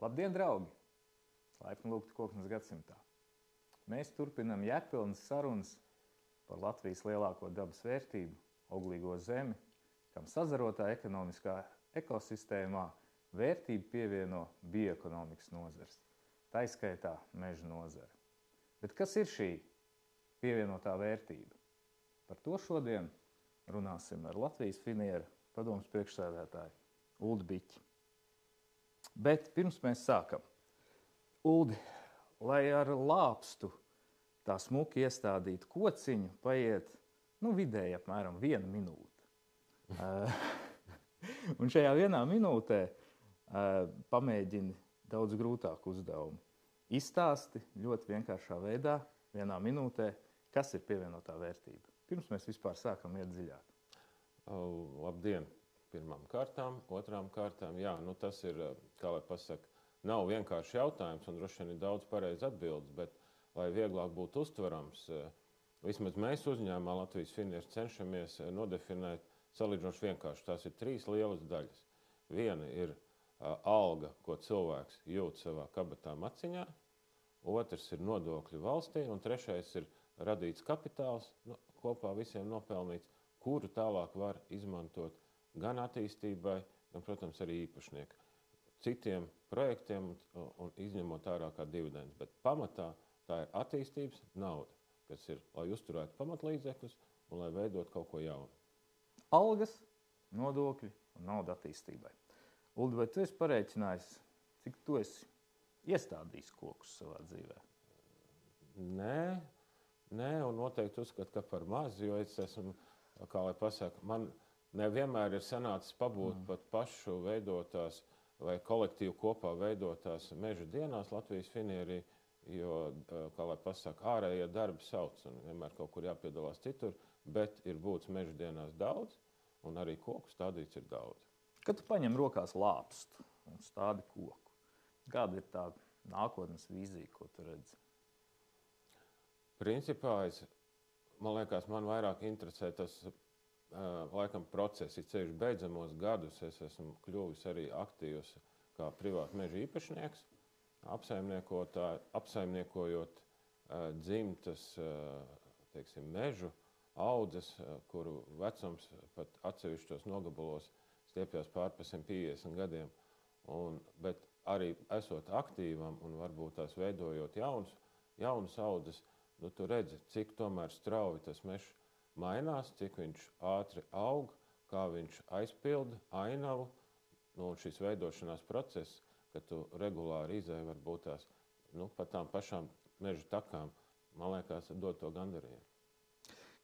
Labdien, draugi! Laipni lūgti Koknes gadsimtā. Mēs turpinam jēgpilnas sarunas par Latvijas lielāko dabas vērtību, auglīgo zemi, kam sazarotā ekonomiskā ekosistēmā vērtību pievieno bioekonomikas nozars, taiskaitā meža nozara. Bet kas ir šī pievienotā vērtība? Par to šodien runāsim ar Latvijas Finiera padomes priekšsēdētāju Uldi Biķi. Bet pirms mēs sākam, Uldi, lai ar lāpstu tā smuki iestādītu kociņu, paiet vidēji apmēram 1 minūte. Un šajā 1 minūtē pamēģini daudz grūtāku uzdevumu. Izstāsti ļoti vienkāršā veidā, 1 minūtē, kas ir pievienotā vērtība. Pirms mēs vispār sākam iet dziļāk. Labdien! Pirmām kārtām, otrām kārtām, tas ir, kā lai pasaka, nav vienkārši jautājums un droši vien ir daudz pareizi atbildes, bet, lai vieglāk būtu uztverams, vismaz mēs uzņēmumā Latvijas Finieris cenšamies nodefinēt salīdzinoši vienkārši. Tās ir 3 lielas daļas. Viena ir alga, ko cilvēks jūt savā kabatā maciņā, otrs ir nodokļi valstī, un trešais ir radīts kapitāls, kopā visiem nopelnīts, kuru tālāk var izmantot gan attīstībai, gan, protams, arī īpašnieku citiem projektiem un izņemot ārā kā dividendes. Bet pamatā tā ir attīstības nauda, kas ir, lai uzturētu pamatlīdzekļus un lai veidot kaut ko jaunu. Algas, nodokļi un nauda attīstībai. Uldi, vai tu esi parēķinājis, cik tu esi iestādījis kokus savā dzīvē? Nē, un noteikti uzskatu, ka par maz, jo es esmu, kā lai pasaka, man nevienmēr ir sanācis pabūt pat pašu veidotās vai kolektīvu kopā veidotās meža dienās Latvijas Finierī, jo, kā lai pasaka, ārējie darbi sauc un vienmēr kaut kur jāpiedalās citur, bet ir būts meža dienās daudz un arī koku stādīts ir daudz. Kad tu paņem rokās lāpstu un stādi koku, kāda ir tā nākotnes vīzija, ko tu redzi? Principā, man liekas, man vairāk interesē tas laikam procesi, ceļš beidzamos gadus. Es esmu kļuvis arī aktīvs kā privāta meža īpašnieks, apsaimniekojot dzimtas, teiksim, mežu audzes, kuru vecums pat atsevišķos nogabalos stiepjas pār pa 150 gadiem. Bet arī esot aktīvam un varbūt tās veidojot jaunas audzes, tu redzi, cik tomēr strauji tas mežs mainās, cik viņš ātri aug, kā viņš aizpilda ainavu, un šis veidošanās process, ka tu regulāri izēji varbūt tās, pa tām pašām meža takām, man liekas, dod to gandarījumu.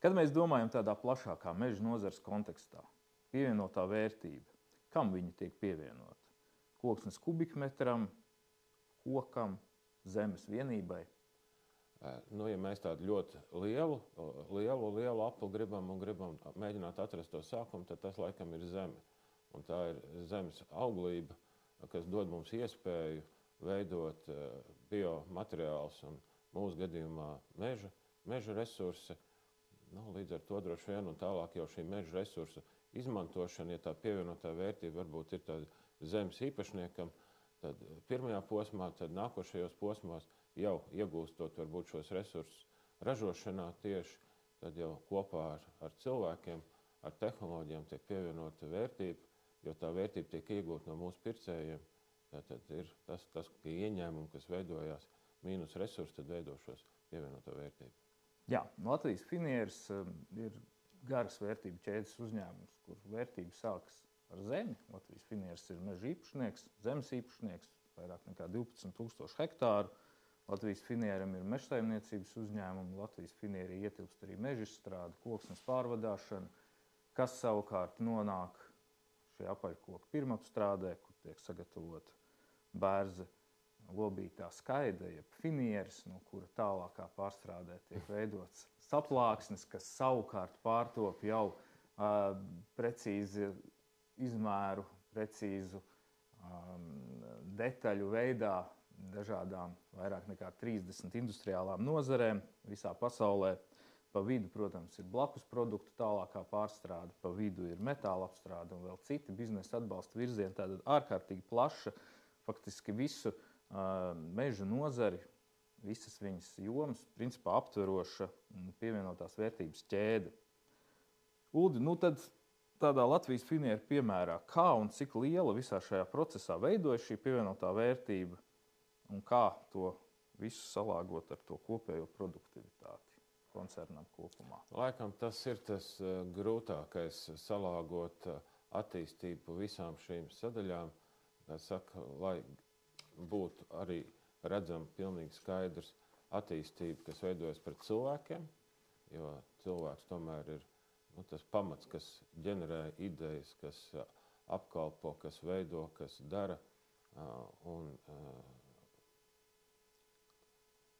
Kad mēs domājam tādā plašākā meža nozares kontekstā, pievienotā vērtība, kam viņa tiek pievienota? Koksnes kubikmetram, kokam, zemes vienībai? Ja mēs tādu ļoti lielu apli gribam mēģināt atrast to sākumu, tad tas laikam ir zeme. Un tā ir zemes auglība, kas dod mums iespēju veidot biomateriālus un mūsu gadījumā meža resursi. Līdz ar to droši vien un tālāk jau šī meža resursu izmantošana, ja tā pievienotā vērtība varbūt ir tāda zemes īpašniekam, tad pirmajā posmā, tad nākošajos posmos jau iegūstot varbūt šos resursus ražošanā tieši, tad jau kopā ar cilvēkiem, ar tehnoloģijām tiek pievienota vērtība, jo tā vērtība tiek iegūta no mūsu pircējiem. Tad ir tas ieņēmumi, kas veidojās mīnus resursi, tad veido šos pievienoto vērtību. Jā, Latvijas Finieris ir garas vērtību ķēdes uzņēmums, kur vērtība sākas ar zemi. Latvijas Finieris ir meža īpašnieks, zemes īpašnieks, vairāk nekā 12,000 hektāru. Latvijas Finieram ir mežsaimniecības uzņēmumi, Latvijas Finierī ietilpst arī mežizstrāde, koksnes pārvadāšana, kas savukārt nonāk šajā apaļkoku pirmapstrādē, kur tiek sagatavota bērze lobītā skaida, jeb finieris, no kura tālākā pārstrādē tiek veidots saplāksnes, kas savukārt pārtop jau precīzi izmēru, precīzu detaļu veidā dažādām vairāk nekā 30 industriālām nozarēm visā pasaulē. Pa vidu, protams, ir blakus produktu tālākā pārstrāde, pa vidu ir metāla apstrāde un vēl citi biznesa atbalsta virzieni. Tātad ārkārtīgi plaša faktiski visu meža nozari, visas viņas jomas, principā aptveroša pievienotās vērtības ķēde. Uldi, tad tādā Latvijas finieru piemērā, kā un cik liela visā šajā procesā veidojas šī pievienotā vērtība un kā to visu salāgot ar to kopējo produktivitāti koncernam kopumā? Laikam tas ir tas grūtākais salāgot attīstību visām šīm sadaļām, kā saka, lai būtu arī redzam pilnīgi skaidrs attīstība, kas veidojas pret cilvēkiem, jo cilvēks tomēr ir tas pamats, kas ģenerē idejas, kas apkalpo, kas veido, kas dara. Un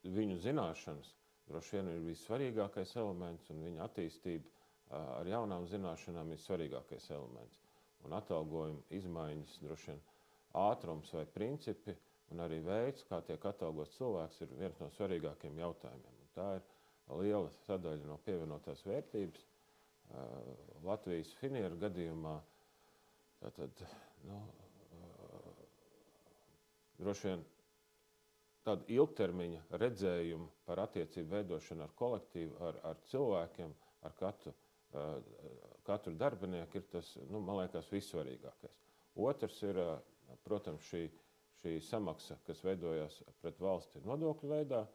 viņu zināšanas droši vien ir vissvarīgākais elements, un viņa attīstība ar jaunām zināšanām ir svarīgākais elements. Un atalgojuma izmaiņas, droši vien ātrums vai principi, un arī veids, kā tiek atalgots cilvēks, ir viens no svarīgākiem jautājumiem. Un tā ir liela sadaļa no pievienotās vērtības. Latvijas finieru gadījumā droši vien tādu ilgtermiņa redzējumu par attiecību veidošanu ar kolektīvu, ar cilvēkiem, ar katru darbinieku ir tas, man liekas, vissvarīgākais. Otrs ir, protams, šī samaksa, kas veidojās pret valsti nodokļu veidā.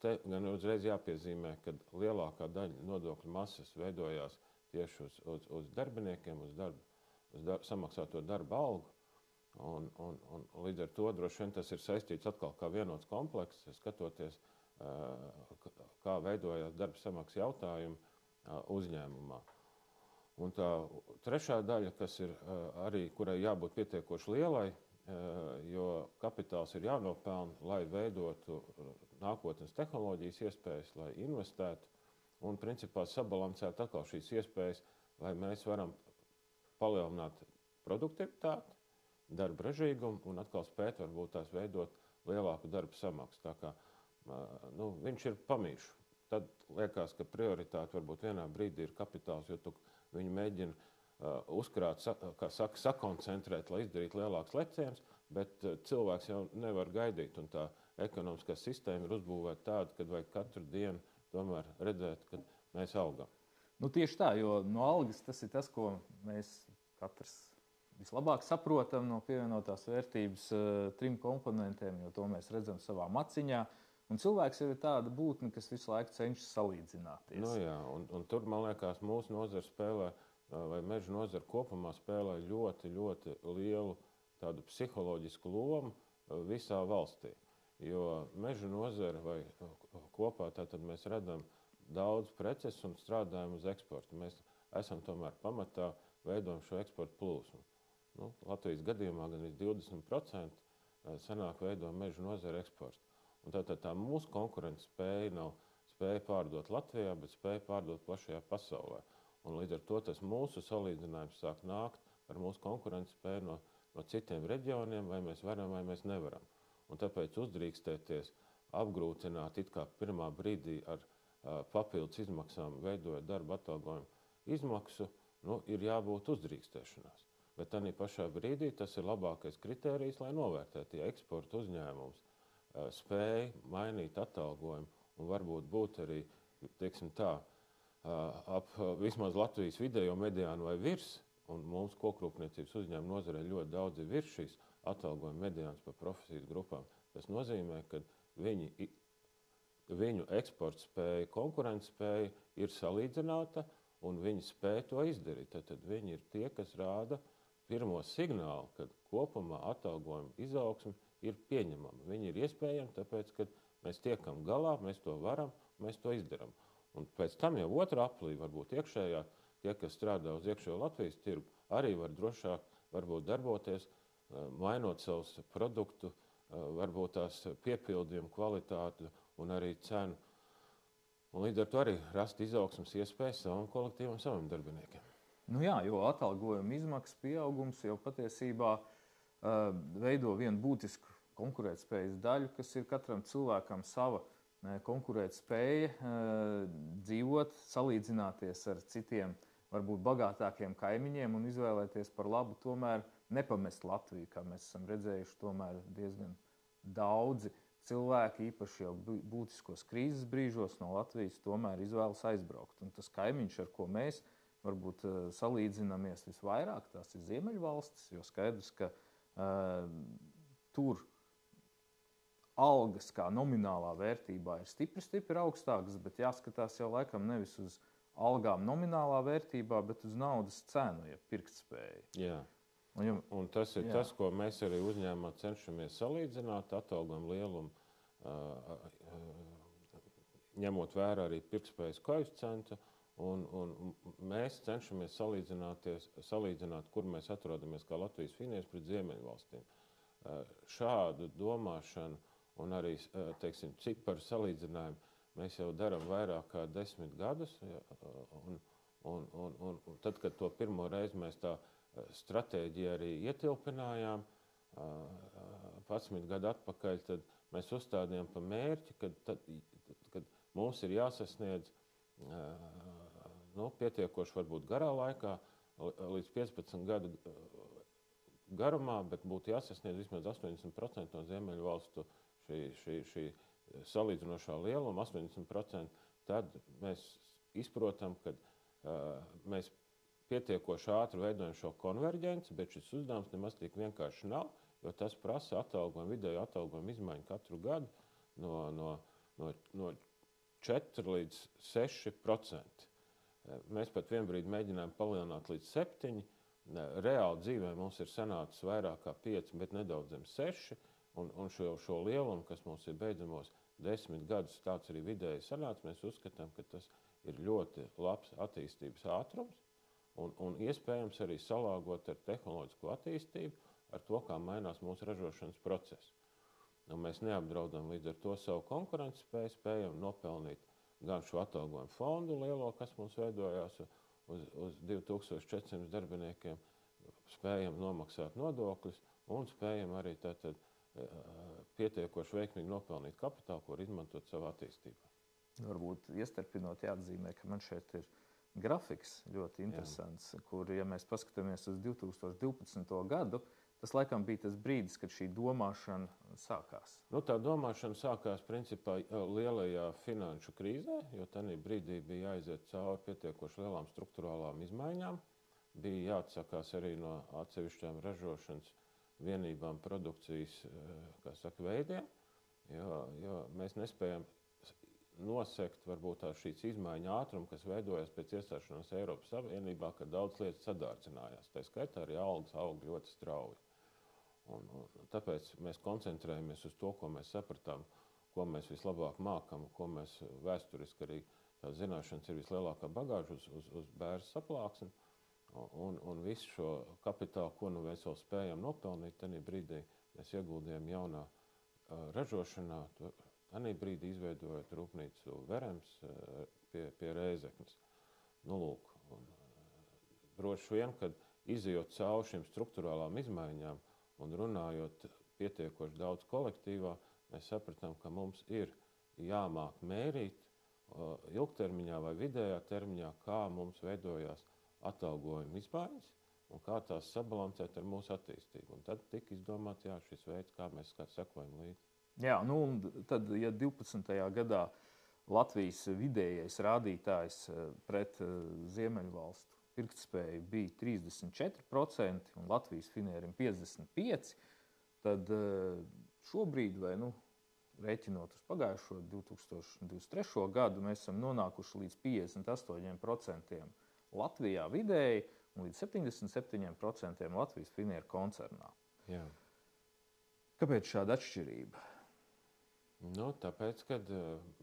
Te gan uzreiz jāpiezīmē, ka lielākā daļa nodokļu masas veidojās tieši uz darbiniekiem, uz samaksāto darba algu. Un līdz ar to droši vien tas ir saistīts atkal kā vienots komplekss, skatoties, kā veidojās darba samaksas jautājumi uzņēmumā. Un tā trešā daļa, kas ir arī, kurai jābūt pietiekoši lielai, jo kapitāls ir jānopelna, lai veidotu nākotnes tehnoloģijas iespējas, lai investētu un principā sabalansētu atkal šīs iespējas, lai mēs varam palielināt produktivitāti, darba ražīgumu un atkal spēt varbūt tās veidot lielāku darba samaksu. Tā kā viņš ir pamīšu. Tad liekas, ka prioritāte varbūt vienā brīdī ir kapitāls, jo viņi mēģina uzkrāt, kā saka, sakoncentrēt, lai izdarītu lielāks leciens, bet cilvēks jau nevar gaidīt, un tā ekonomiskā sistēma ir uzbūvēta tāda, ka vajag katru dienu tomēr redzēt, ka mēs augam. Tieši tā, jo no algas tas ir tas, ko mēs katrs vislabāk saprotam no pievienotās vērtības trim komponentiem, jo to mēs redzam savā maciņā. Un cilvēks jau ir tāda būtne, kas visu laiku cenšas salīdzināties. Jā, un tur, man liekas, mūsu nozara spēlē, vai meža nozara kopumā spēlē ļoti, ļoti lielu tādu psiholoģisku lomu visā valstī. Jo meža nozara vai kopā tātad mēs redzam daudz preces un strādājam uz eksportu. Mēs esam tomēr pamatā veidojam šo eksportu plūsmu. Latvijas gadījumā gan 20% sanāk veido meža nozara eksportu. Un tātad tā mūsu konkurences spēja nav spēja pārdot Latvijā, bet spēja pārdot plašajā pasaulē. Un līdz ar to tas mūsu salīdzinājums sāk nākt ar mūsu konkurences spēju no citiem reģioniem, vai mēs varam, vai mēs nevaram. Un tāpēc uzdrīkstēties, apgrūtināt it kā pirmā brīdī ar papildus izmaksām veidojot darba atalgojumu izmaksu, ir jābūt uzdrīkstēšanās. Bet tādā pašā brīdī tas ir labākais kritērijs, lai novērtētu, ja eksporta uzņēmums spēja mainīt atalgojumu un varbūt būt arī, teiksim tā, ap vismaz Latvijas vidējo mediānu vai virs, un mūsu kokrūpniecības uzņēmuma nozarē ļoti daudz ir virs šīs atalgojuma mediānas par profesijas grupām. Tas nozīmē, ka viņu eksporta spēja, konkurences spēja ir salīdzināta, un viņi spēja to izdarīt. Tad viņi ir tie, kas rāda pirmo signālu, kad kopumā atalgojuma izaugsme ir pieņemama. Viņi ir iespējami, tāpēc, ka mēs tiekam galā, mēs to varam, mēs to izdaram. Un pēc tam jau otrā aplī, varbūt iekšējā, tie, kas strādā uz iekšējo Latvijas tirgu, arī var drošāk varbūt darboties, mainot savus produktu, varbūt tās piepildījumu kvalitāti un arī cenu. Un līdz ar to arī rast izaugsmes iespējas savam kolektīvam, saviem darbiniekiem. Jā, jo atalgojuma izmaksas pieaugums jau patiesībā veido vienu būtisku konkurētspējas daļu, kas ir katram cilvēkam sava konkurētspēja dzīvot, salīdzināties ar citiem varbūt bagātākiem kaimiņiem un izvēlēties par labu tomēr nepamest Latviju, kā mēs esam redzējuši, tomēr diezgan daudzi cilvēki, īpaši jau būtiskos krīzes brīžos no Latvijas, tomēr izvēlas aizbraukt. Un tas kaimiņš, ar ko mēs varbūt salīdzinamies visvairāk, tās ir Ziemeļvalstis, jo skaidrs, ka tur algas kā nominālā vērtībā ir stipri augstākas, bet jāskatās jau laikam nevis uz algām nominālā vērtībā, bet uz naudas cenu, ja pirktspēju. Jā. Un tas ir tas, ko mēs arī uzņēmumā cenšamies salīdzināt, atalgojumu lielumu, ņemot vērā arī pirktspējas koeficientu, un mēs cenšamies salīdzināt, kur mēs atrodamies kā Latvijas finieris pret Ziemeļvalstīm. Šādu domāšanu un arī, teiksim, ciparu salīdzinājumu mēs jau darām vairāk kā 10 gadus, un tad, kad to pirmo reizi mēs tā stratēģiju arī ietilpinājām 11 gadu atpakaļ, tad mēs uzstādījām pa mērķi, kad mums ir jāsasniedz pietiekoši varbūt garā laikā, līdz 15 gadu garumā, bet būtu jāsasniedz vismaz 80% no Ziemeļvalstu šī salīdzinošā lieluma, 80%, tad mēs izprotam, ka mēs pietiekoši ātri veidojam šo konverģenci, bet šis uzdevums nemaz tik vienkārši nav, jo tas prasa vidēju atalgojumu izmaiņu katru gadu no 4 līdz 6%. Mēs pat vienbrīd mēģinājām palielināt līdz 7%. Reāli dzīvē mums ir sanācis vairāk kā 5, bet nedaudz zem 6%. Un šo lielumu, kas mums ir beidzamos 10 gadus, tāds arī vidēji sanāca, mēs uzskatām, ka tas ir ļoti labs attīstības ātrums un iespējams arī salāgot ar tehnoloģisko attīstību, ar to, kā mainās mūsu ražošanas process. Un mēs neapdraudam līdz ar to savu konkurences spēju, spējam nopelnīt gan šo atalgojumu fondu lielo, kas mums veidojās uz 2400 darbiniekiem, spējam nomaksāt nodokļus un spējam arī tātad pietiekoši veiksmīgi nopelnīt kapitālu, ko var izmantot savā attīstībā. Varbūt iestarpinot jāatzīmē, ka man šeit ir grafiks ļoti interesants, kur, ja mēs paskatāmies uz 2012. gadu, tas laikam bija tas brīdis, kad šī domāšana sākās. Tā domāšana sākās principā lielajā finanšu krīzē, jo tajā brīdī bija jāiziet cauri pietiekoši lielām struktūrālām izmaiņām, bija jāatsakās arī no atsevišķām ražošanas vienībām produkcijas, kā saka, veidiem, jo mēs nespējam nosekt varbūt šīs izmaiņu ātrumu, kas veidojas pēc iestāšanās Eiropas Savienībā, kad daudz lietas sadārdzinājās. Tā skaitā arī algas aug ļoti strauji. Un tāpēc mēs koncentrējamies uz to, ko mēs sapratām, ko mēs vislabāk mākam, ko mēs vēsturiski arī tās zināšanas ir vislielākā bagāža uz bērnu saplāksni. Un visu šo kapitālu, ko nu mēs vēl spējam nopelnīt, tajā brīdī mēs ieguldījām jaunā ražošanā, tajā brīdī izveidojot rūpnīcu Verems pie Rēzeknes. Droši vien, kad izejot cauri šīm struktūrālām izmaiņām un runājot pietiekoši daudz kolektīvā, mēs sapratām, ka mums ir jāmāk mērīt ilgtermiņā vai vidējā termiņā, kā mums veidojās atalgojuma izmaiņas un kā tās sabalansēt ar mūsu attīstību. Un tad tika izdomāts šis veids, kā mēs sekojam līdzi. Jā, un tad, ja 12. gadā Latvijas vidējais rādītājs pret Ziemeļvalstu pirktspēju bija 34% un Latvijas finierim 55%, tad šobrīd, vai rēķinot uz pagājušo 2023. gadu, mēs esam nonākuši līdz 58% Latvijā vidēji un līdz 77% Latvijas finieru koncernā. Jā. Kāpēc šāda atšķirība? Tāpēc, kad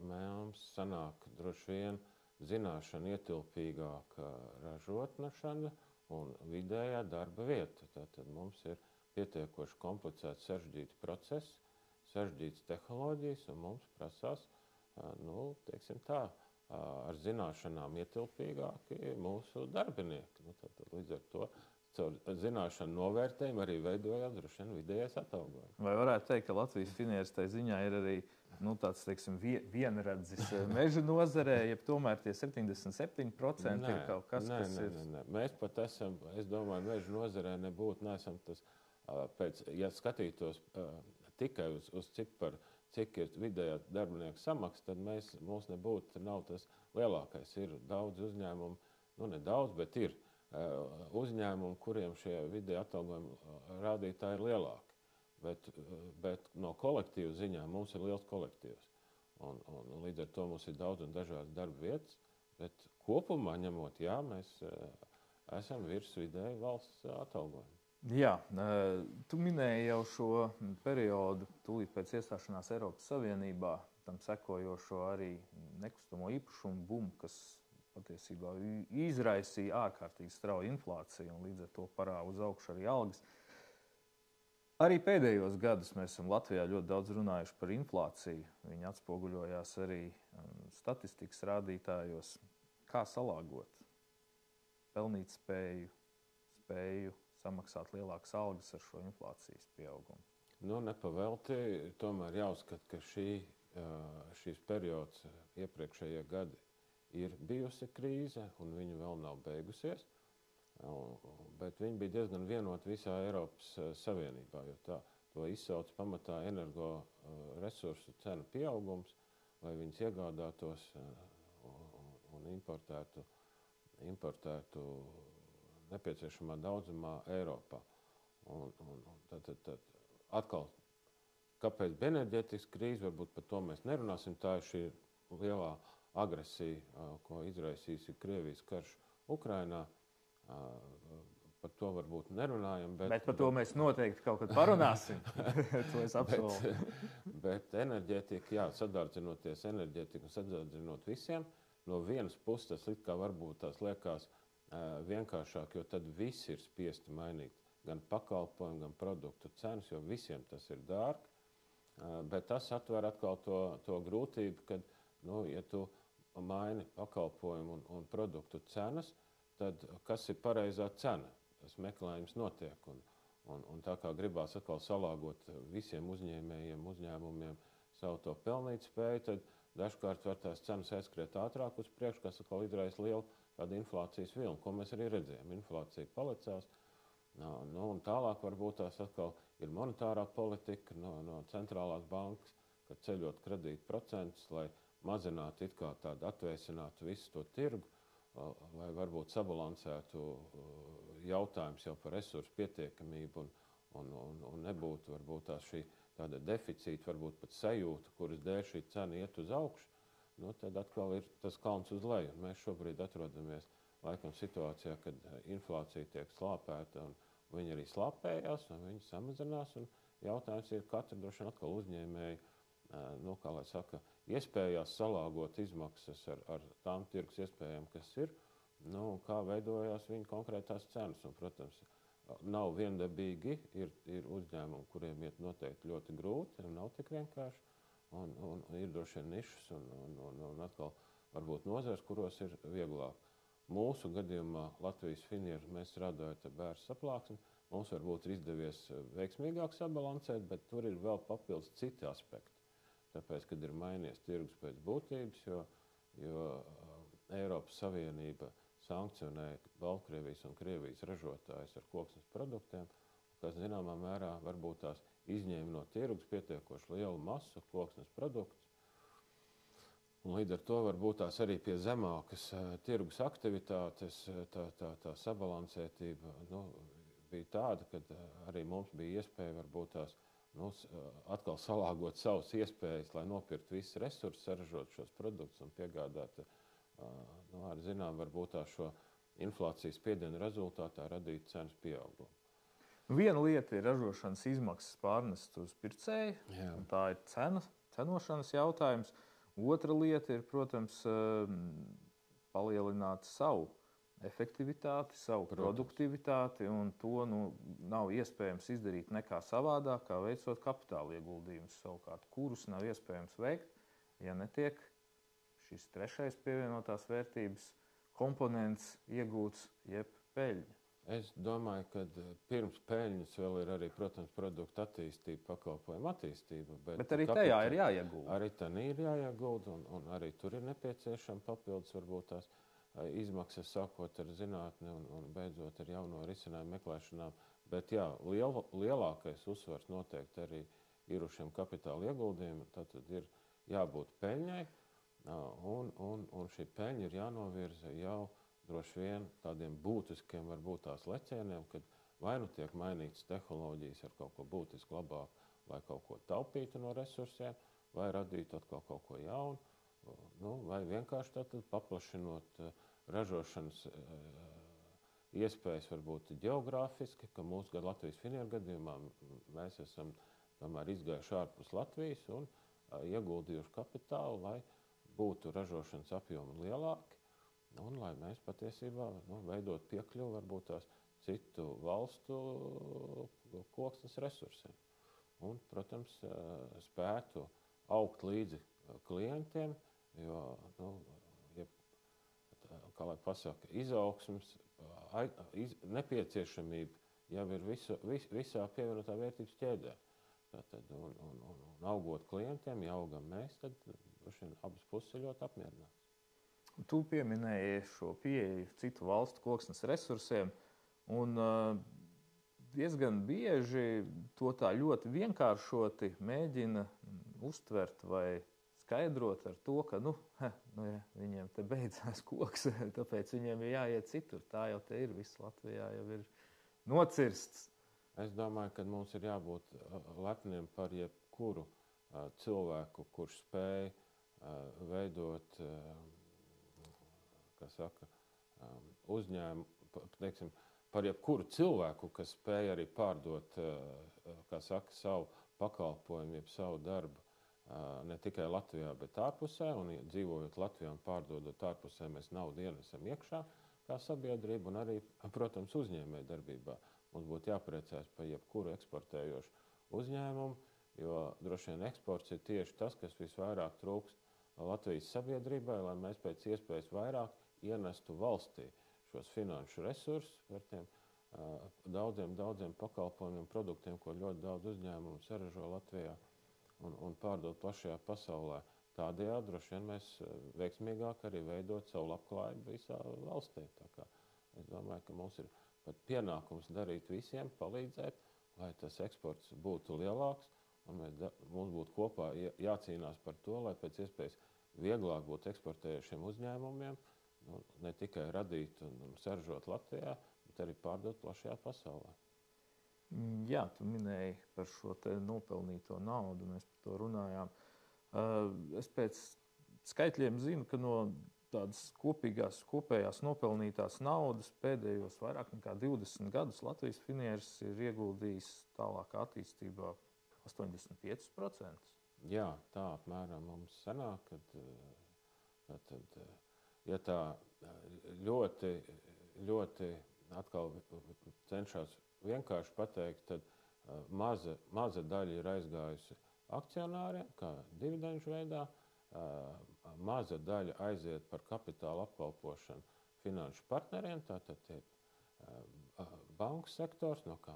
mums sanāk droši vien zināšana ietilpīgāka ražotnešana un vidējā darba vieta. Tātad mums ir pietiekoši komplicēts sarežģīti procesi, sarežģītas tehnoloģijas, un mums prasās, teiksim tā, ar zināšanām ietilpīgāki mūsu darbinieki. Līdz ar to caur zināšanu novērtējumu arī veidojās droši vien vidējais atalgojums. Vai varētu teikt, ka Latvijas finieris tai ziņā ir arī tāds, teiksim, vienredzis meža nozarē, ja tomēr tie 77% ir kaut kas, kas ir... Nē. Mēs pat esam, es domāju, meža nozarē neesam tas, ja skatītos tikai uz ciparu, cik ir vidējā darbinieku samaksa, tad mums nav tas lielākais. Ir daudz uzņēmumu, ne daudz, bet ir uzņēmumu, kuriem šie vidēji atalgojumi rādītāji ir lielāki. Bet no kolektīva ziņā mums ir liels kolektīvs. Un līdz ar to mums ir daudz un dažādas darba vietas, bet kopumā ņemot, jā, mēs esam virs vidēji valsts atalgojumu. Jā, tu minēji jau šo periodu tūlīt pēc iestāšanās Eiropas Savienībā, tam sekojošo arī nekustamo īpašumu bumu, kas patiesībā izraisīja ārkārtīgi strauju inflāciju un līdz ar to parāva uz augšu arī algas. Arī pēdējos gadus mēs esam Latvijā ļoti daudz runājuši par inflāciju. Viņi atspoguļojās arī statistikas rādītājos. Kā salāgot pelnīt spēju samaksāt lielākas algas ar šo inflācijas pieaugumu? Nepavelti, tomēr jāuzskata, ka šīs periods iepriekšējie gadi ir bijusi krīze un viņa vēl nav beigusies. Bet viņi bija diezgan vienoti visā Eiropas Savienībā, jo to izsauc pamatā energoresursu cenu pieaugums, lai viņas iegādātos un importētu nepieciešamā daudzumā Eiropā. Tad atkal, kāpēc bija enerģētikas krīze, varbūt par to mēs nerunāsim, tā ir šī lielā agresija, ko izraisījusi Krievijas karš Ukrainā. Par to varbūt nerunājam. Bet par to mēs noteikti kaut kad parunāsim. To es apsolu. Bet enerģētika, jā, sadardzinoties enerģētiku un sadardzinot visiem, no vienas puses tas it kā varbūt tās liekas vienkāršāk, jo tad visi ir spiesti mainīt gan pakalpojumu, gan produktu cenas, jo visiem tas ir dārgi. Bet tas atver atkal to grūtību, kad, ja tu maini pakalpojumu un produktu cenas, tad kas ir pareizā cena? Tas meklējums notiek. Un tā kā gribās atkal salāgot visiem uzņēmumiem savu to pelnīt spēju, tad dažkārt var tās cenas aizskriet ātrāk uz priekšu, kas atkal izraisa lielu tādu inflācijas vilni, ko mēs arī redzējām. Inflācija palicās. Un tālāk varbūt tās atkal ir monetārā politika no centrālās bankas, kad ceļot kredītu procentus, lai mazinātu it kā tādu atvēsinātu visu to tirgu, lai varbūt sabalansētu jautājums jau par resursu pietiekamību un nebūtu varbūt šī tāda deficīta, varbūt pat sajūta, kuras dēļ šī cena iet uz augšu, tad atkal ir tas kalns uz leju. Mēs šobrīd atrodamies laikam situācijā, kad inflācija tiek slāpēta un viņi arī slāpējās un viņi samazinās. Un jautājums ir, katra droši vien atkal uzņēmēji, kā lai saka, iespējās salāgot izmaksas ar tām tirgus iespējām, kas ir, kā veidojās viņa konkrētās cenas. Un, protams, nav viendabīgi, ir uzņēmumi, kuriem iet noteikti ļoti grūti, nav tik vienkārši, un ir droši vien nišas un atkal varbūt nozars, kuros ir vieglāk. Mūsu gadījumā Latvijas Finieru mēs strādājot ar bērnu saplāksni, mums varbūt ir izdevies veiksmīgāk sabalansēt, bet tur ir vēl papildus citi aspekti. Tāpēc, kad ir mainījies tirgus pēc būtības, jo Eiropas Savienība sankcionē Baltkrievijas un Krievijas ražotājus ar koksnes produktiem, kas zināmā mērā varbūt tās izņēma no tirgus pietiekoši lielu masu koksnes produktus. Un līdz ar to varbūt tās arī pie zemākas tirgus aktivitātes tā sabalansētība bija tāda, ka arī mums bija iespēja varbūt tās atkal salāgot savas iespējas, lai nopirkt visus resursus, saražot šos produktus un piegādāt ar zinām varbūt šo inflācijas spiediena rezultātā radīt cenas pieaugumu. Viena lieta ir ražošanas izmaksas pārnest uz pircēju, un tā ir cenošanas jautājums. Otra lieta ir, protams, palielināt savu efektivitāti, savu produktivitāti, un to nav iespējams izdarīt nekā savādāk, kā veicot kapitāla ieguldījumus savukārt, kurus nav iespējams veikt, ja netiek šis trešais pievienotās vērtības komponents iegūts jeb peļņa. Es domāju, ka pirms peļņas vēl ir arī, protams, produktu attīstība, pakalpojumu attīstība. Bet arī tajā ir jāiegulda. Arī tā ir jāiegulda, un arī tur ir nepieciešama papildus varbūt tās izmaksas, sākot ar zinātni un beidzot ar jauno risinājumu meklēšanām. Bet jā, lielākais uzsvars noteikti arī ir uz šiem kapitāla ieguldījumiem. Tātad ir jābūt peļņai, un šī peļņa ir jānovirza jau droši vien tādiem būtiskiem varbūt tās lecieniem, kad vai nu tiek mainītas tehnoloģijas ar kaut ko būtisku labāku, lai kaut ko taupītu no resursiem, vai radītu atkal kaut ko jaunu, vai vienkārši tātad paplašinot ražošanas iespējas varbūt ģeogrāfiski, ka mūsu Latvijas Finieru gadījumā mēs esam tomēr izgājuši ārpus Latvijas un ieguldījuši kapitālu, lai būtu ražošanas apjomi lielāki, un lai mēs patiesībā veidot piekļuvi varbūt tās citu valstu koksnes resursiem. Un, protams, spētu augt līdzi klientiem, jo, kā lai pasaka, izaugsmes, nepieciešamība jau ir visā pievienotā vērtības ķēdē. Tātad, un augot klientiem, ja augam mēs, tad droši vien abas puses ir ļoti apmierināts. Tu pieminēji šo pieeju citu valstu koksnes resursiem, un diezgan bieži to tā ļoti vienkāršoti mēģina uztvert vai skaidrot ar to, ka viņiem te beidzās koks, tāpēc viņiem ir jāiet citur. Tā jau te ir, viss Latvijā jau ir nocirsts. Es domāju, ka mums ir jābūt lepniem par jebkuru cilvēku, kurš spēj veidot uzņēmumu, teiksim, par jebkuru cilvēku, kas spēj arī pārdot savu pakalpojumu, jeb savu darbu ne tikai Latvijā, bet ārpusē, un dzīvojot Latvijā un pārdodot ārpusē, mēs naudu ienesam iekšā kā sabiedrība un arī, protams, uzņēmēju darbībā. Mums būtu jāpriecājas par jebkuru eksportējošu uzņēmumu, jo droši vien eksports ir tieši tas, kas visvairāk trūkst Latvijas sabiedrībai, lai mēs pēc iespējas vairāk ienestu valstī šos finanšu resursus par tiem daudziem pakalpojumiem, produktiem, ko ļoti daudz uzņēmumu saražo Latvijā un pārdot plašajā pasaulē. Tādējādi droši vien mēs veiksmīgāk arī veidot savu labklājību visā valstī. Tā kā es domāju, ka mums ir pat pienākums darīt visiem, palīdzēt, lai tas eksports būtu lielāks, un mums būtu kopā jācīnās par to, lai pēc iespējas vieglāk būtu eksportējušiem uzņēmumiem, ne tikai radīt un saražot Latvijā, bet arī pārdot plašajā pasaulē. Jā, tu minēji par šo te nopelnīto naudu, mēs par to runājām. Es pēc skaitļiem zinu, ka no tādas kopējās nopelnītās naudas pēdējos vairāk nekā 20 gadus Latvijas Finieris ir ieguldījis tālākā attīstībā 85%. Jā, tā apmēram mums sanāk, kad ja tā ļoti atkal cenšas vienkārši pateikt, tad maza daļa ir aizgājusi akcionāriem, kā dividendžu veidā, maza daļa aiziet par kapitāla apkalpošanu finanšu partneriem, tātad tie banku sektors, no kā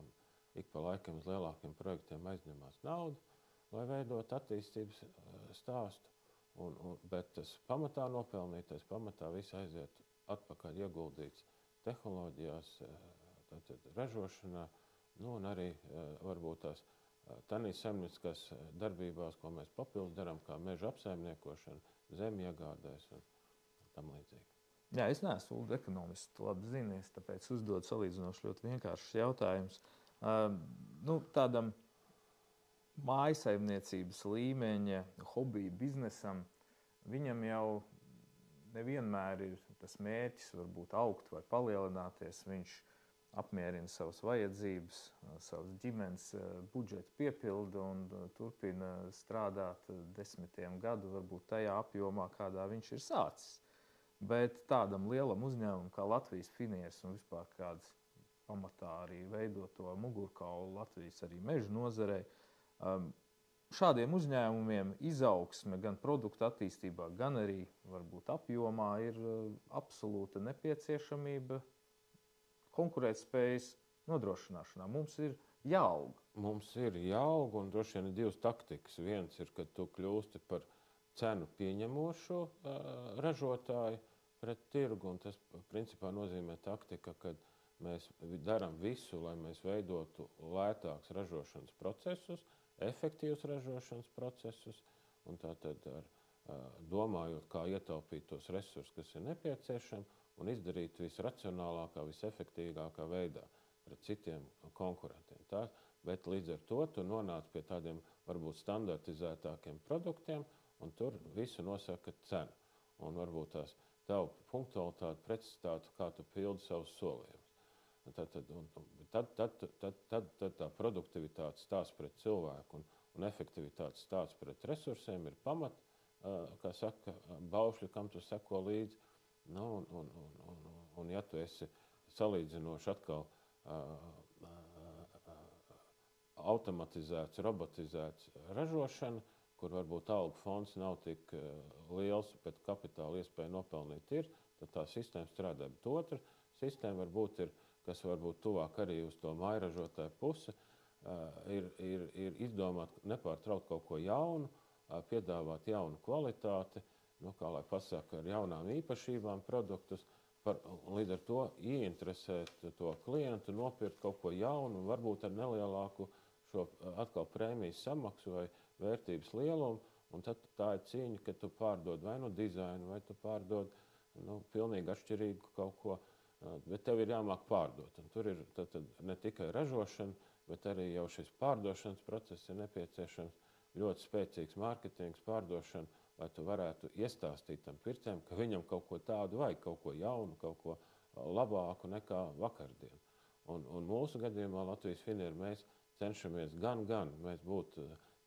ik pa laikam uz lielākiem projektiem aizņemās naudu, lai veidot attīstības stāstu. Bet tas pamatā nopelnītais, pamatā viss aiziet atpakaļ ieguldīts tehnoloģijās, tātad ražošanā, un arī varbūt tās tanīs saimnieciskās darbībās, ko mēs papildus darām, kā meža apsaimniekošana, zemi iegādēs un tam līdzīgi. Jā, es neesmu ekonomists, to labi zinies, tāpēc uzdod salīdzinoši ļoti vienkāršus jautājumus. Tādam mājasaimniecības līmeņa hobiju biznesam, viņam jau nevienmēr ir tas mērķis varbūt augt vai palielināties. Viņš apmierina savas vajadzības, savas ģimenes budžetu piepilda un turpina strādāt 10 gadu, varbūt tajā apjomā, kādā viņš ir sācis. Bet tādam lielam uzņēmumam kā Latvijas Finieris un vispār kāds pamatā arī veidoto mugurkaulu Latvijas arī meža nozarei, šādiem uzņēmumiem izaugsme gan produktu attīstībā, gan arī varbūt apjomā ir absolūta nepieciešamība. konkurētspējas nodrošināšanā. Mums ir jāaug. Mums ir jāaug, un droši vien ir divas taktikas. Viens ir, kad tu kļūsti par cenu pieņemošo ražotāju pret tirgu, un tas principā nozīmē taktika, kad mēs darām visu, lai mēs veidotu lētākus ražošanas procesus, efektīvus ražošanas procesus, un tātad domājot, kā ietaupīt tos resursus, kas ir nepieciešami, un izdarīt visracionālākā, visefektīvākā veidā pret citiem konkurentiem. Bet līdz ar to tu nonāc pie tādiem varbūt standartizētākiem produktiem, un tur visu nosaka cena. Un varbūt tās tavu punktualitāti, precizitāti, kā tu pildi savus solījumus. Tad tā produktivitāte stāsts pret cilvēku un efektivitāte stāsts pret resursiem ir pamat, kā saka, baušļi, kam tu seko līdzi. Un ja tu esi salīdzinoši atkal automatizēts, robotizēts ražošana, kur varbūt algu fonds nav tik liels, bet kapitāla iespēja nopelnīt ir, tad tā sistēma strādā. Bet otra sistēma varbūt ir, kas varbūt tuvāk arī uz to mājražotāju pusi, ir izdomāt nepārtraukt kaut ko jaunu, piedāvāt jaunu kvalitāti, kā lai pasaka, ar jaunām īpašībām produktus, līdz ar to ieinteresēt to klientu, nopirkt kaut ko jaunu, varbūt ar nelielāku šo atkal prēmijas samaksu vai vērtības lielumu, un tad tā ir cīņa, ka tu pārdod vai dizainu, vai tu pārdod pilnīgi atšķirīgu kaut ko, bet tev ir jāmāk pārdot. Un tur ir tad ne tikai ražošana, bet arī jau šis pārdošanas process ir nepieciešams, ļoti spēcīgs mārketings, pārdošana, lai tu varētu iestāstīt tam pircējam, ka viņam kaut ko tādu vajag, kaut ko jaunu, kaut ko labāku nekā vakardien. Un mūsu gadījumā Latvijas Finieri mēs cenšamies gan mēs būt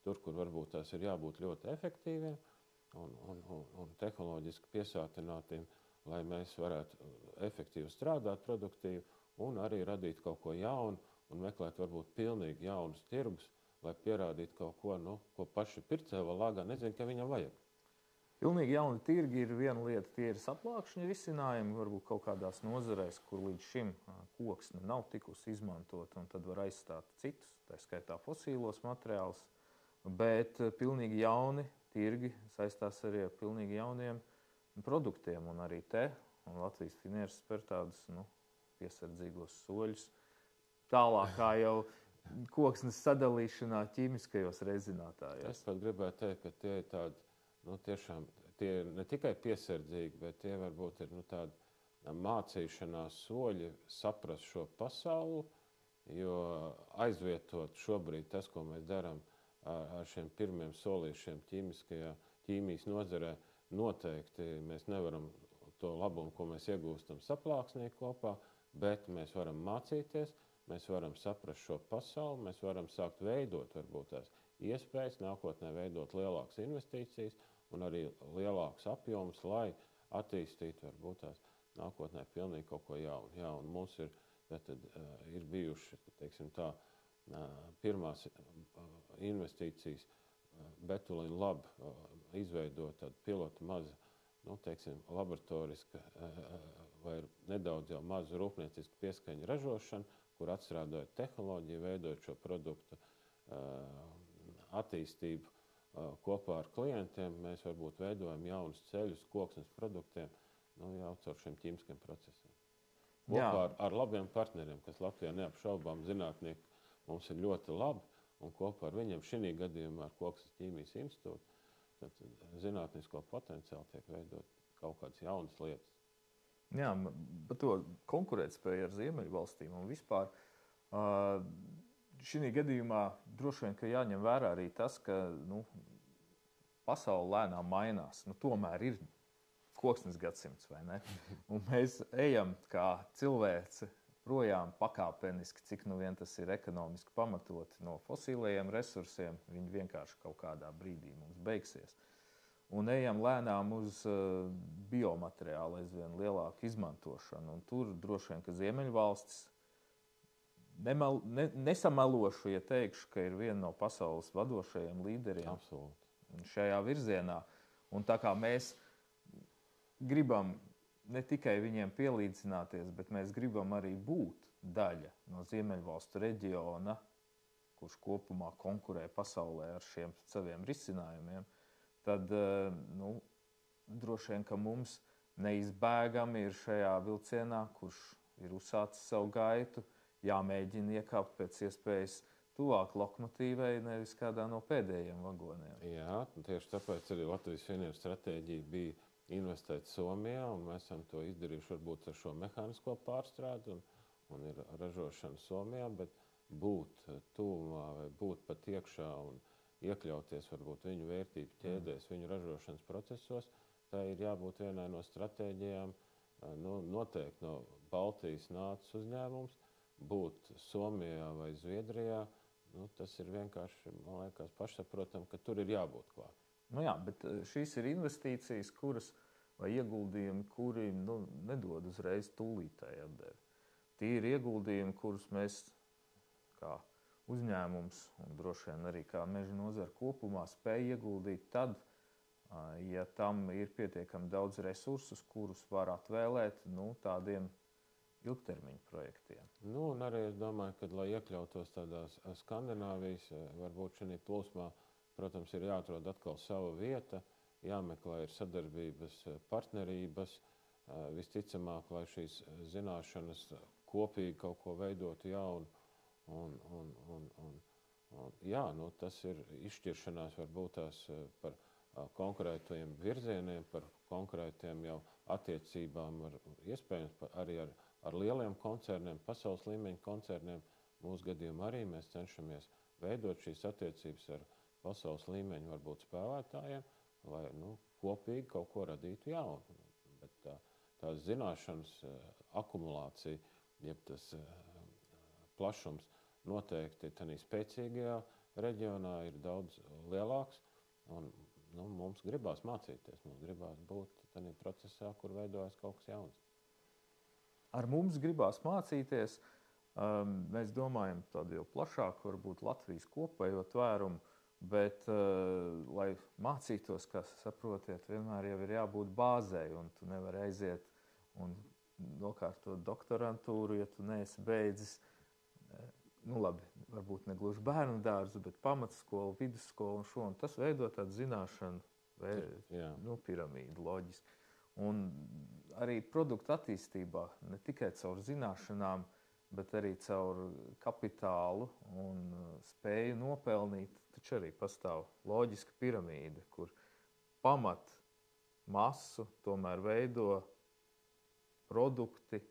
tur, kur varbūt tās ir jābūt ļoti efektīviem un tehnoloģiski piesātinātiem, lai mēs varētu efektīvi strādāt, produktīvi un arī radīt kaut ko jaunu un meklēt varbūt pilnīgi jaunus tirgus, lai pierādītu kaut ko, ko paši pircēji vēl lāgā nezina, ka viņam vajag. Pilnīgi jauni tirgi ir viena lieta, tie ir saplākšņi risinājumi, varbūt kaut kādās nozarēs, kur līdz šim koksne nav tikusi izmantot, un tad var aizstāt citus, tā skaitā fosīlos materiālus, bet pilnīgi jauni tirgi saistās arī ar pilnīgi jauniem produktiem, un arī un Latvijas Finieris spēr tādus piesardzīgos soļus, tālākā jau koksnes sadalīšanā ķīmiskajos rezinātājos. Es pat gribētu teikt, ka tie ir tādi, tiešām tie ir ne tikai piesardzīgi, bet tie varbūt ir tādi mācīšanās soļi saprast šo pasauli, jo aizvietot šobrīd tas, ko mēs darām ar šiem pirmiem solīšiem ķīmijas nozarē, noteikti mēs nevaram to labumu, ko mēs iegūstam saplāksnī kopā, bet mēs varam mācīties, mēs varam saprast šo pasauli, mēs varam sākt veidot varbūt tās iespējas, nākotnē veidot lielākas investīcijas, un arī lielāks apjoms, lai attīstītu varbūt tās nākotnē pilnīgi kaut ko jaunu. Jā, un mums ir bijuši, teiksim tā, pirmās investīcijas Betulīna Lab izveidot tādu pilotu mazu, teiksim, laboratoriska vai nedaudz jau mazu rūpniecisku pieskaņu ražošanu, kur atstrādājot tehnoloģiju, veidojot šo produktu attīstību kopā ar klientiem, mēs varbūt veidojam jaunus ceļus koksnes produktiem, jau caur šiem ķīmiskiem procesiem. Kopā ar labiem partneriem, kas Latvijā neapšaubām zinātnieki mums ir ļoti labi, un kopā ar viņiem šī gadījumā ar Koksnes ķīmijas institūtu, tad zinātnisko potenciālu tiek veidot kaut kādas jaunas lietas. Jā, bet to konkurētspēju ar Ziemeļvalstīm un vispār šī gadījumā droši vien, ka jāņem vērā arī tas, ka pasaule lēnām mainās. Tomēr ir koksnes gadsimts, vai ne? Un mēs ejam kā cilvēce projām pakāpeniski, cik vien tas ir ekonomiski pamatoti no fosīlajiem resursiem. Viņi vienkārši kaut kādā brīdī mums beigsies. Un ejam lēnām uz biomateriālu aizvien lielāku izmantošanu. Un tur droši vien, ka Ziemeļvalstis nesamelošu, ja teikšu, ka ir viena no pasaules vadošajiem līderiem. Absolūti. Šajā virzienā. Un tā kā mēs gribam ne tikai viņiem pielīdzināties, bet mēs gribam arī būt daļa no Ziemeļvalstu reģiona, kurš kopumā konkurē pasaulē ar šiem saviem risinājumiem, tad droši vien, ka mums neizbēgami ir šajā vilcienā, kurš ir uzsācis savu gaitu, jāmēģina iekāpt pēc iespējas tuvāk lokomotīvai, nevis kādā no pēdējiem vagoniem. Jā, tieši tāpēc arī Latvijas Vienības stratēģija bija investēt Somijā, un mēs esam to izdarījuši varbūt ar šo mehānisko pārstrādi un ir ražošana Somijā, bet būt tuvumā vai būt pat iekšā un iekļauties varbūt viņu vērtību ķēdēs, viņu ražošanas procesos, tā ir jābūt vienai no stratēģijām, noteikti no Baltijas nācis uzņēmums, būt Somijā vai Zviedrijā, tas ir vienkārši, man liekas, pašsaprotam, ka tur ir jābūt klāt. Jā, bet šīs ir investīcijas, kuras vai ieguldījumi, kuri nedod uzreiz tūlītēji atdevi. Tie ir ieguldījumi, kurus mēs kā uzņēmums un droši vien arī kā meža nozara kopumā spēj ieguldīt tad, ja tam ir pietiekami daudz resursus, kurus var atvēlēt tādiem ilgtermiņa projektiem. Un arī es domāju, ka, lai iekļautos tādās Skandināvijas, varbūt šī plūsmā, protams, ir jāatrod atkal sava vieta, jāmeklē ir sadarbības partnerības, visticamāk, lai šīs zināšanas kopīgi kaut ko veidotu jaunu. Tas ir izšķiršanās varbūt tās par konkrētiem virzieniem, par konkrētiem jau attiecībām iespējams arī ar lieliem koncerniem, pasaules līmeņa koncerniem. Mūsu gadījumā arī mēs cenšamies veidot šīs attiecības ar pasaules līmeņa varbūt spēlētājiem, lai kopīgi kaut ko radītu jaunu. Bet tās zināšanas akumulācija, jeb tas plašums noteikti tādā spēcīgajā reģionā ir daudz lielāks. Un, mums gribās mācīties, mums gribās būt tādā procesā, kur veidojas kaut kas jauns. Ar mums gribās mācīties. Mēs domājam tādu jau plašāku, varbūt Latvijas kopējo tvērumu, bet, lai mācītos, kas saprotiet, vienmēr jau ir jābūt bāzei, un tu nevari aiziet un nokārtot doktorantūru, ja tu neesi beidzis, labi, varbūt ne gluži bērnu dārzu, bet pamatskolu, vidusskolu un šo, un tas veido tādu zināšanu piramīdu loģiski. Un arī produktu attīstībā, ne tikai caur zināšanām, bet arī caur kapitālu un spēju nopelnīt, taču arī pastāv loģiska piramīda, kur pamat masu tomēr veido produkti,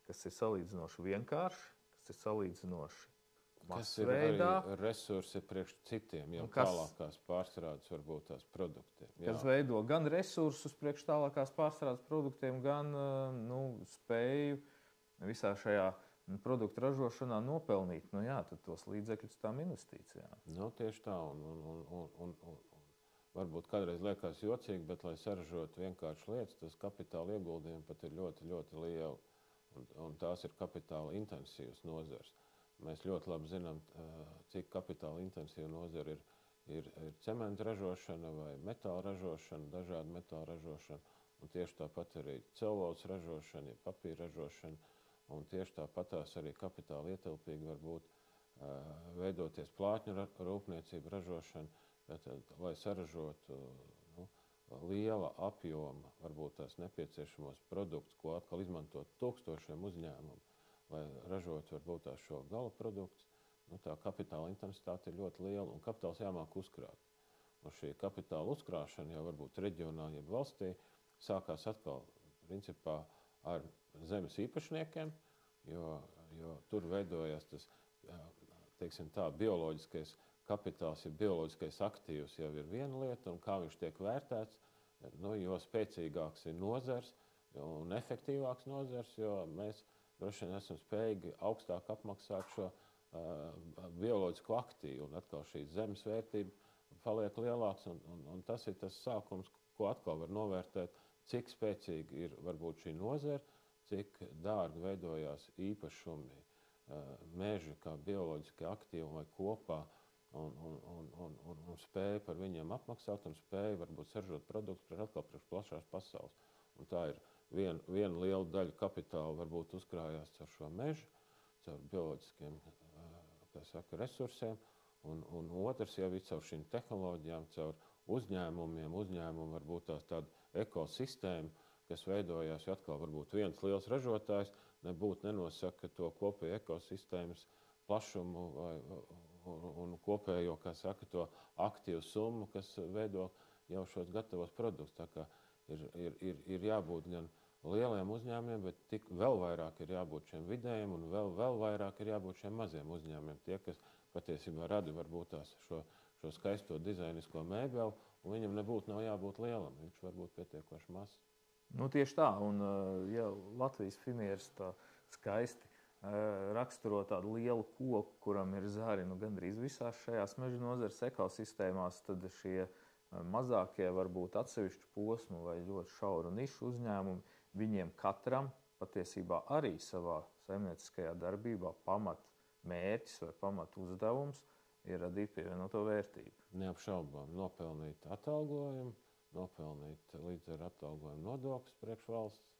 kas ir salīdzinoši vienkārši, kas ir salīdzinoši kas ir arī resursi priekš citiem, jau tālākās pārstrādes varbūt tās produktiem. Kas veido gan resursus priekš tālākās pārstrādes produktiem, gan spēju visā šajā produktu ražošanā nopelnīt. Tad tos līdzekļus tām investīcijām. Tieši tā, un varbūt kādreiz liekas jocīgi, bet, lai saražotu vienkārši lietas, tas kapitāla ieguldījumi pat ir ļoti, ļoti lieli, un tās ir kapitāla intensīvas nozars. Mēs ļoti labi zinām, cik kapitāla intensīva nozara ir cementa ražošana vai metāla ražošana, dažādu metāla ražošana, un tieši tāpat arī celulozes ražošana, papīra ražošana, un tieši tāpatās arī kapitāla ietilpīgi var būt veidoties plātņu rūpniecība ražošana, lai saražotu liela apjoma, varbūt tās nepieciešamos produktus, ko atkal izmantot tūkstošiem uzņēmumu, lai ražot varbūt šo gala produktus, tā kapitāla intensitāte ir ļoti liela un kapitāls jāmāk uzkrāt. Un šī kapitāla uzkrāšana jau varbūt reģionā, jeb valstī, sākās atkal principā ar zemes īpašniekiem, jo tur veidojas tas, teiksim tā, bioloģiskais kapitāls, ja bioloģiskais aktīvs jau ir viena lieta, un kā viņš tiek vērtēts, jo spēcīgāks ir nozars un efektīvāks nozars, jo mēs droši vien esam spējīgi augstāk apmaksāt šo bioloģisko aktīvu, un atkal šī zemes vērtība paliek lielāks, un tas ir tas sākums, ko atkal var novērtēt, cik spēcīgi ir varbūt šī nozara, cik dārgi veidojās īpašumi, meži kā bioloģiski aktīvi vai kopā, un spēja par viņiem apmaksāt, un spēja varbūt saražot produktus atkal priekš plašās pasaules. Un tā ir viena liela daļa kapitāla varbūt uzkrājās caur šo mežu, caur bioloģiskiem resursiem, un otrs jau ir caur šīm tehnoloģijām, caur uzņēmumiem. Uzņēmumi var būt tāda ekosistēma, kas veidojās, jo atkal varbūt viens liels ražotājs nenosaka to kopēju ekosistēmas plašumu un kopējo, to aktīvu summu, kas veido jau šos gatavos produktus. Tā kā ir jābūt gan lieliem uzņēmumiem, bet vēl vairāk ir jābūt šiem vidējiem un vēl vairāk ir jābūt šiem maziem uzņēmumiem. Tie, kas patiesībā rada varbūt šo skaisto dizainisko mēbeli, un viņam nav jābūt lielam, viņš var būt pietiekoši mazs. Nu, tieši tā, un ja Latvijas finieris tā skaisti raksturo tādu lielu koku, kuram ir zari gandrīz visās šajās meža nozares ekosistēmās, tad šie mazākie, varbūt atsevišķu posmu vai ļoti šauru nišu uzņēmumi, viņiem katram patiesībā arī savā saimnieciskajā darbībā pamat mērķis vai pamat uzdevums ir radīt pievienoto vērtību. Neapšaubām nopelnīt atalgojumu, nopelnīt līdz ar atalgojumu nodokļus priekš valsts,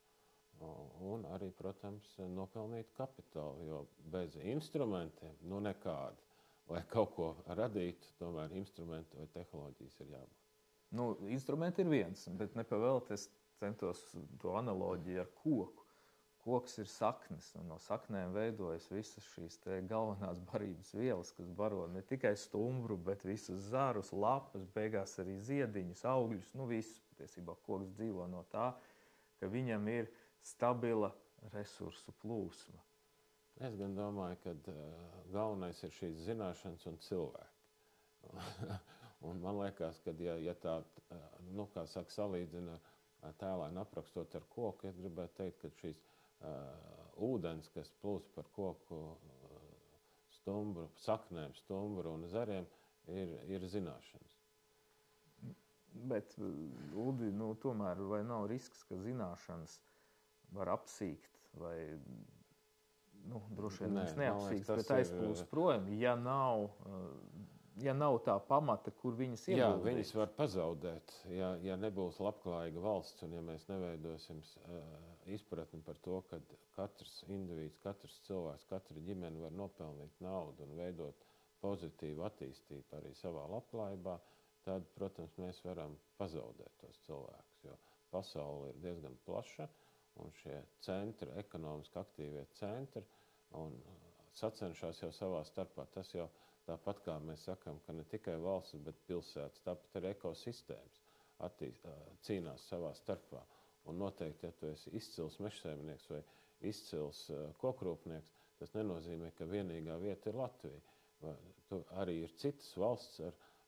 un arī, protams, nopelnīt kapitālu, jo bez instrumentiem nekādi. Lai kaut ko radītu, tomēr instrumenti vai tehnoloģijas ir jābūt. Instrumenti ir viens, bet nepavēlēt es centos to analoģiju ar koku. Koks ir saknes, un no saknēm veidojas visas šīs galvenās barības vielas, kas baro ne tikai stumbru, bet visus zarus, lapas, beigās arī ziediņus, augļus, visus. Patiesībā koks dzīvo no tā, ka viņam ir stabila resursu plūsma. Es gan domāju, ka galvenais ir šīs zināšanas un cilvēki. Un man liekas, ka ja tā, salīdzina tēlēni aprakstot ar koku, es gribētu teikt, ka šīs ūdens, kas plūst par koku stumbru, saknēm, stumbru un zariem, ir zināšanas. Bet, Uldi, tomēr vai nav risks, ka zināšanas var apsīkt vai, droši vien neapsīkt, bet aizplūst projām, ja nav tā pamata, kur viņas ieguldīt. Jā, viņas var pazaudēt, ja nebūs labklājīga valsts un ja mēs neveidosim izpratni par to, ka katrs indivīds, katrs cilvēks, katra ģimene var nopelnīt naudu un veidot pozitīvu attīstību arī savā labklājībā, tad, protams, mēs varam pazaudēt tos cilvēkus, jo pasaule ir diezgan plaša un šie centri, ekonomiski aktīvie centri, un sacenšas jau savā starpā. Tas jau tāpat kā mēs sakām, ka ne tikai valsts, bet pilsētas, tāpat arī ekosistēmas cīnās savā starpā. Un noteikti, ja tu esi izcils mežsaimnieks vai izcils kokrūpnieks, tas nenozīmē, ka vienīgā vieta ir Latvija. Arī ir citas valsts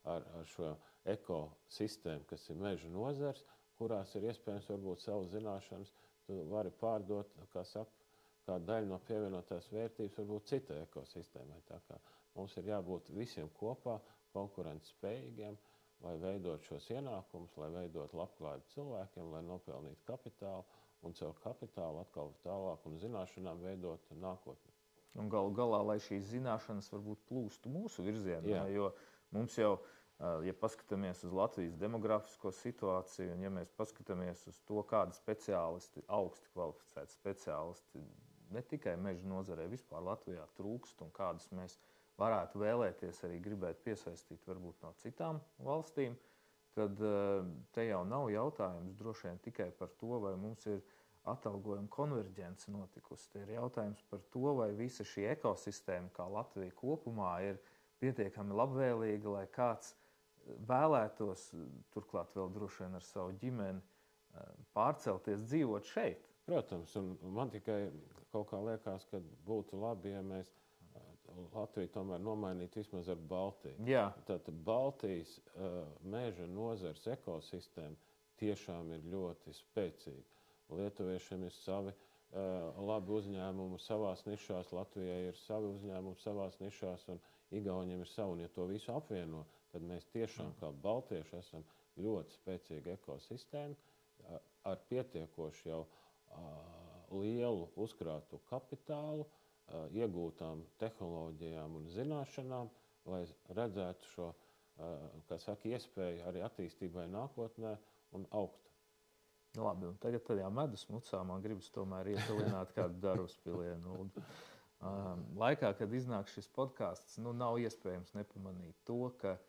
ar šo ekosistēmu, kas ir meža nozars, kurās ir iespējams varbūt savas zināšanas, tu vari pārdot, kā daļu no pievienotās vērtības varbūt citai ekosistēmai. Tā kā mums ir jābūt visiem kopā konkurences spējīgiem, lai veidot šos ienākumus, lai veidot labklājību cilvēkiem, lai nopelnītu kapitālu un caur kapitālu atkal tālāk un zināšanām veidot nākotni. Un galu galā, lai šīs zināšanas varbūt plūstu mūsu virzienā, jo mums jau, ja paskatāmies uz Latvijas demografisko situāciju, un ja mēs paskatāmies uz to, kādi speciālisti, augsti kvalificēti speciālisti, ne tikai meža nozarē, vispār Latvijā trūkst, un kādus mēs varētu vēlēties arī gribēt piesaistīt varbūt no citām valstīm, tad te jau nav jautājums droši vien tikai par to, vai mums ir atalgojuma konverģence notikusi. Te ir jautājums par to, vai visa šī ekosistēma, kā Latvija kopumā, ir pietiekami labvēlīga, lai kāds vēlētos, turklāt vēl droši vien ar savu ģimeni, pārcelties dzīvot šeit. Protams, un man tikai kaut kā liekas, ka būtu labi, ja mēs Latviju tomēr nomainītu vismaz ar Baltiju. Jā. Tātad Baltijas meža nozars ekosistēma tiešām ir ļoti spēcīga. Lietuviešiem ir savi labi uzņēmumi savās nišās, Latvijai ir savi uzņēmumi savās nišās, un Igauniem ir savi. Un ja to visu apvieno, tad mēs tiešām kā baltieši esam ļoti spēcīga ekosistēma ar pietiekoši jau lielu uzkrātu kapitālu, iegūtām tehnoloģijām un zināšanām, lai redzētu šo, iespēju arī attīstībai nākotnē un augt. Labi, un tagad tajā medus mucā man gribas tomēr iesalināt kādu darbspilienu. Laikā, kad iznāk šis podcasts, nav iespējams nepamanīt to, ka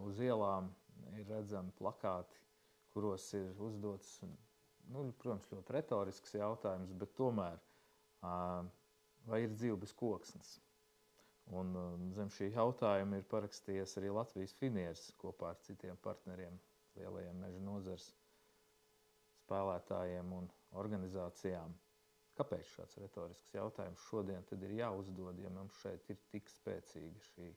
uz ielām ir redzami plakāti, kuros ir uzdots, protams, ļoti retorisks jautājums, bet tomēr, vai ir dzīve bez koksnes? Un zem šī jautājuma ir parakstījies arī Latvijas finieris kopā ar citiem partneriem, lielajiem meža nozares spēlētājiem un organizācijām. Kāpēc šāds retorisks jautājums šodien tad ir jāuzdod, ja mums šeit ir tik spēcīga šī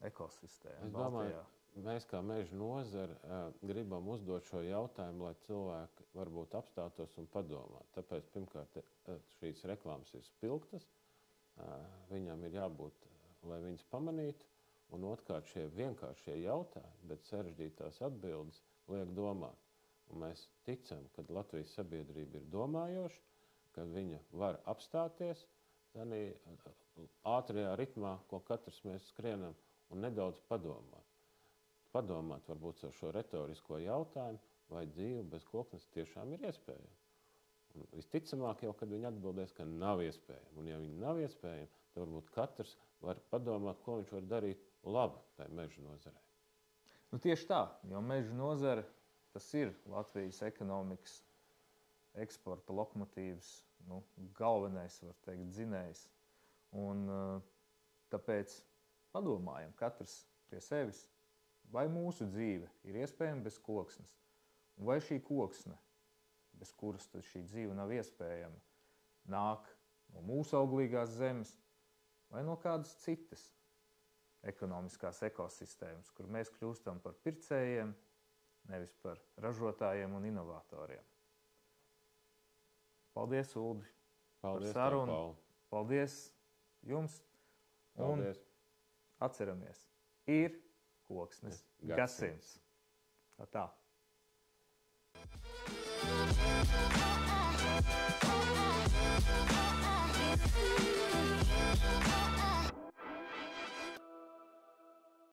ekosistēma? Es domāju, mēs kā meža nozare gribam uzdot šo jautājumu, lai cilvēki varbūt apstātos un padomātu. Tāpēc, pirmkārt, šīs reklāmas ir spilgtas, viņam ir jābūt, lai viņas pamanītu, un otrkārt šie vienkāršie jautājumi, bet sarežģītās atbildes liek domāt. Un mēs ticam, ka Latvijas sabiedrība ir domājoša, ka viņa var apstāties tādā ātrajā ritmā, ko katrs mēs skrienam, un nedaudz padomāt. Padomāt varbūt ar šo retorisko jautājumu, vai dzīve bez koksnes tiešām ir iespējama. Un visticamāk jau, kad viņi atbildēs, ka nav iespējama. Un ja viņi nav iespējama, tad varbūt katrs var padomāt, ko viņš var darīt labu tai meža nozarei. Tieši tā, jo meža nozare tas ir Latvijas ekonomikas eksporta lokomotīvs, galvenais, var teikt, dzinējs. Un tāpēc padomājam katrs pie sevis, vai mūsu dzīve ir iespējama bez koksnes, un vai šī koksne, bez kuras tad šī dzīve nav iespējama, nāk no mūsu auglīgās zemes vai no kādas citas ekonomiskās ekosistēmas, kur mēs kļūstam par pircējiem, nevis par ražotājiem un inovatoriem. Paldies, Uldi, par sarunu. Paldies jums. Paldies. Un atceramies, ir koksnes gadsimts. Tā.